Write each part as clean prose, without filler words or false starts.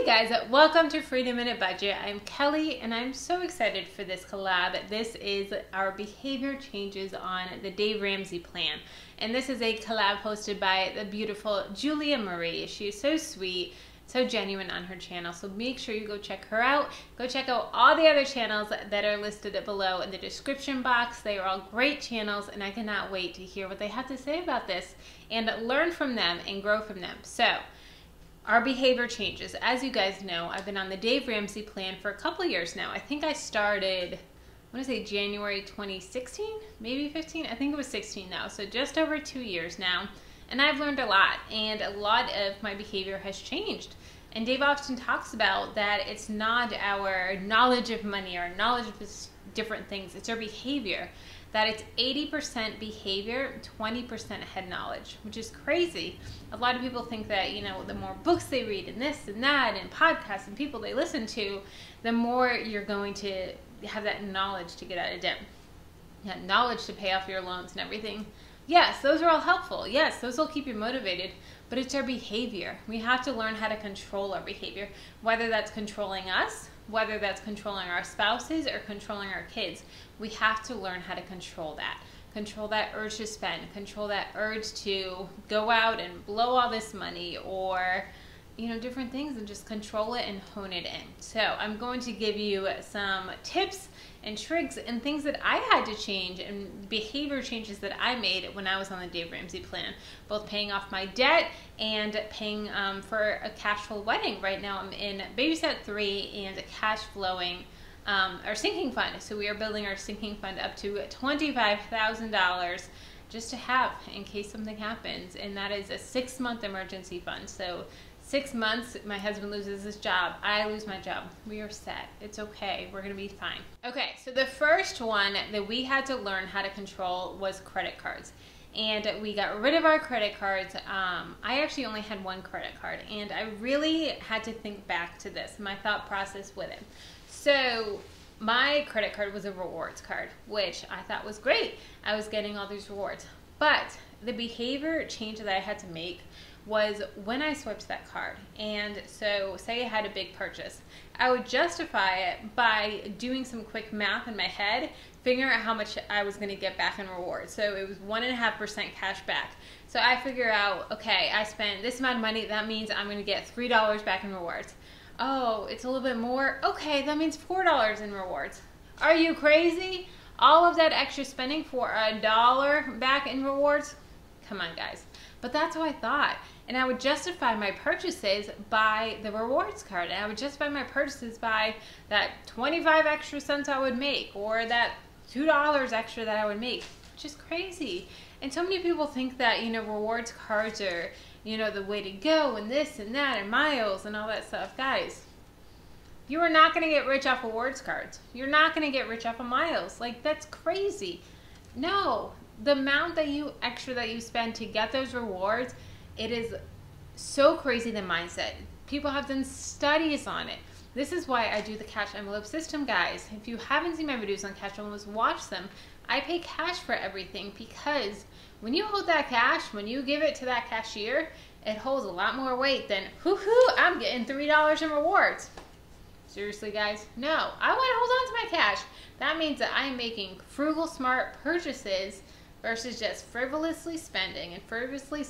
Hey guys, welcome to Freedom in a Budget. I'm Kelly and I'm so excited for this collab. This is our behavior changes on the Dave Ramsey plan. And this is a collab hosted by the beautiful Julia Marie. She is so sweet, so genuine on her channel. So make sure you go check her out. Go check out all the other channels that are listed below in the description box. They are all great channels and I cannot wait to hear what they have to say about this and learn from them and grow from them. So, our behavior changes. As you guys know, I've been on the Dave Ramsey plan for a couple years now. I think I started, I want to say January 2016, maybe 15. I think it was 16 now. So just over 2 years now. And I've learned a lot, and a lot of my behavior has changed. And Dave often talks about that it's not our knowledge of money or knowledge of different things, it's our behavior. That it's 80% behavior, 20% head knowledge, which is crazy. A lot of people think that, you know, the more books they read and this and that and podcasts and people they listen to, the more you're going to have that knowledge to get out of debt. Yeah, knowledge to pay off your loans and everything. Yes, those are all helpful. Yes, those will keep you motivated, but it's our behavior. We have to learn how to control our behavior, whether that's controlling us, whether that's controlling our spouses or controlling our kids. We have to learn how to control that. Control that urge to spend, control that urge to go out and blow all this money or, you know, different things, and just control it and hone it in. So I'm going to give you some tips and tricks and things that I had to change and behavior changes that I made when I was on the Dave Ramsey plan, both paying off my debt and paying for a cash flow wedding. Right now I'm in baby step 3 and cash flowing our sinking fund. So we are building our sinking fund up to $25,000 just to have in case something happens. And that is a 6-month emergency fund. So 6 months, my husband loses his job, I lose my job. We are set. It's okay. We're going to be fine. Okay, so the first one that we had to learn how to control was credit cards. And we got rid of our credit cards. I actually only had one credit card, and I really had to think back to this, my thought process with it. So my credit card was a rewards card, which I thought was great. I was getting all these rewards. But the behavior change that I had to make was when I swiped that card. And so say I had a big purchase, I would justify it by doing some quick math in my head, figuring out how much I was going to get back in rewards. So it was 1.5% cash back. So I figure out, okay, I spent this amount of money, that means I'm going to get $3 back in rewards. Oh, it's a little bit more. Okay, that means $4 in rewards. Are you crazy? All of that extra spending for $1 back in rewards? Come on, guys. But that's what I thought. And I would justify my purchases by the rewards card. And I would justify my purchases by that 25 extra cents I would make, or that $2 extra that I would make, which is crazy. And so many people think that, you know, rewards cards are, you know, the way to go, and this and that and miles and all that stuff. Guys, you are not going to get rich off rewards cards. You're not going to get rich off of miles. Like, that's crazy. No, the amount that you spend to get those rewards, it is so crazy, the mindset. People have done studies on it. This is why I do the cash envelope system, guys. If you haven't seen my videos on cash envelopes, watch them. I pay cash for everything because when you hold that cash, when you give it to that cashier, it holds a lot more weight than, hoo-hoo, I'm getting $3 in rewards. Seriously, guys? No, I want to hold on to my cash. That means that I am making frugal, smart purchases versus just frivolously spending and frivolously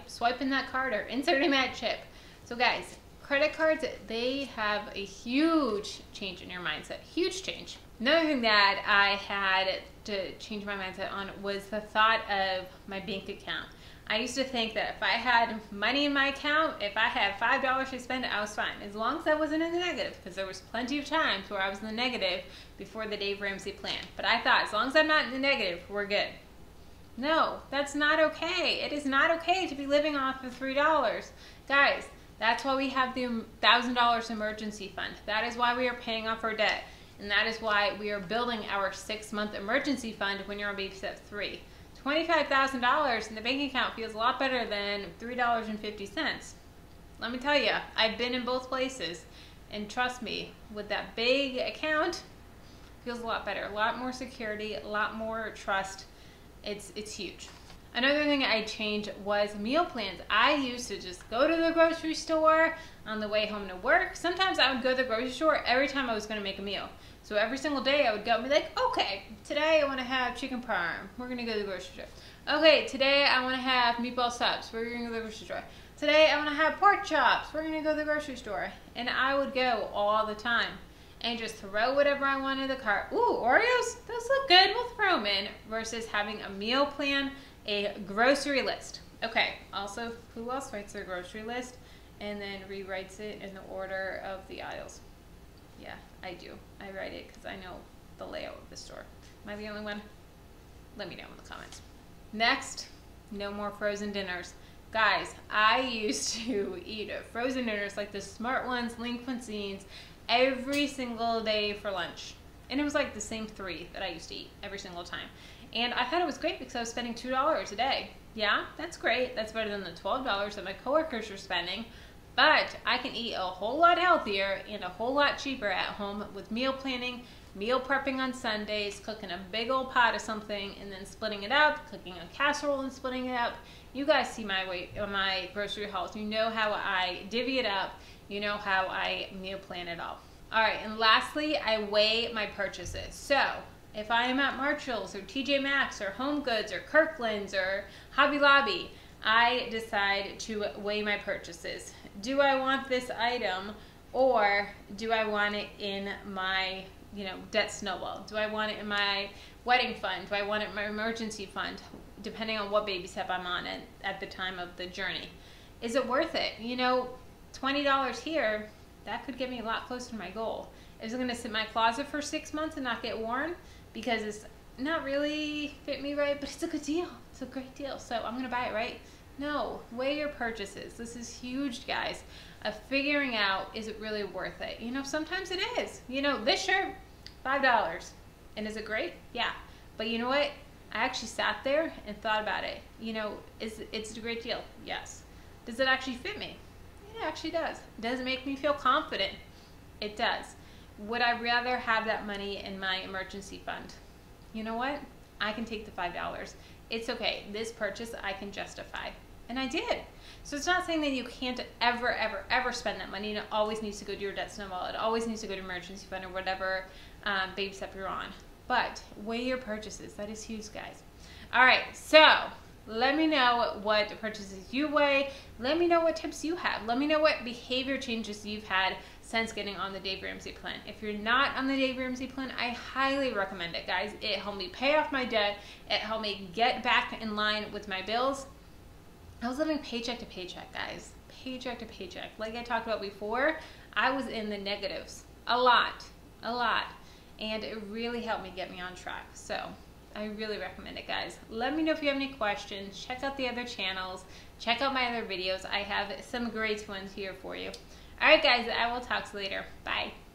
swiping that card or inserting that chip. So guys, credit cards, they have a huge change in your mindset. Huge change. Another thing that I had to change my mindset on was the thought of my bank account. I used to think that if I had money in my account, if I had $5 to spend, I was fine. As long as I wasn't in the negative, because there was plenty of times where I was in the negative before the Dave Ramsey plan. But I thought, as long as I'm not in the negative, we're good. No, that's not okay. It is not okay to be living off of $3. Guys, that's why we have the $1,000 emergency fund. That is why we are paying off our debt. And that is why we are building our 6-month emergency fund when you're on baby step 3. $25,000 in the bank account feels a lot better than $3.50. Let me tell you, I've been in both places. And trust me, with that big account, it feels a lot better. A lot more security, a lot more trust. It's huge. Another thing I changed was meal plans. I used to just go to the grocery store on the way home to work. Sometimes I would go to the grocery store every time I was going to make a meal. So every single day I would go and be like, okay, today I want to have chicken parm. We're going to go to the grocery store. Okay, today I want to have meatball subs. We're going to go to the grocery store. Today I want to have pork chops. We're going to go to the grocery store. And I would go all the time and just throw whatever I want in the cart. Ooh, Oreos? Those look good. We'll throw them in. Versus having a meal plan, a grocery list. Okay, also, who else writes their grocery list and then rewrites it in the order of the aisles? Yeah, I do. I write it because I know the layout of the store. Am I the only one? Let me know in the comments. Next, no more frozen dinners. Guys, I used to eat frozen dinners like the Smart Ones, Lean Cuisines, every single day for lunch. And it was like the same 3 that I used to eat every single time. And I thought it was great because I was spending $2 a day. Yeah, that's great. That's better than the $12 that my coworkers are spending. But I can eat a whole lot healthier and a whole lot cheaper at home with meal planning, meal prepping on Sundays, cooking a big old pot of something and then splitting it up, cooking a casserole and splitting it up. You guys see my grocery hauls. You know how I divvy it up. You know how I meal plan it all. All right, and lastly, I weigh my purchases. So if I am at Marshall's or TJ Maxx or Home Goods or Kirkland's or Hobby Lobby, I decide to weigh my purchases. Do I want this item or do I want it in my debt snowball? Do I want it in my wedding fund? Do I want it in my emergency fund? Depending on what baby step I'm on at the time of the journey. Is it worth it? $20 here, that could get me a lot closer to my goal. Is it going to sit in my closet for 6 months and not get worn because it's not really fit me right, but it's a good deal. It's a great deal, so I'm going to buy it, right? No, weigh your purchases. This is huge, guys, of figuring out, is it really worth it? Sometimes it is. This shirt, $5. And is it great? Yeah. But you know what? I actually sat there and thought about it. It's a great deal. Yes. Does it actually fit me? It actually does. Does it make me feel confident? It does. Would I rather have that money in my emergency fund? You know what? I can take the $5. It's okay. This purchase I can justify. And I did. So it's not saying that you can't ever, ever, ever spend that money. It always needs to go to your debt snowball. It always needs to go to emergency fund or whatever baby step you're on. But weigh your purchases. That is huge, guys. All right, so let me know what purchases you weigh. Let me know what tips you have. Let me know what behavior changes you've had since getting on the Dave Ramsey plan. If you're not on the Dave Ramsey plan, I highly recommend it, guys. It helped me pay off my debt. It helped me get back in line with my bills. I was living paycheck to paycheck, guys. Paycheck to paycheck. Like I talked about before, I was in the negatives a lot. And it really helped me get me on track. So I really recommend it, guys. Let me know if you have any questions. Check out the other channels. Check out my other videos. I have some great ones here for you. All right, guys, I will talk to you later. Bye.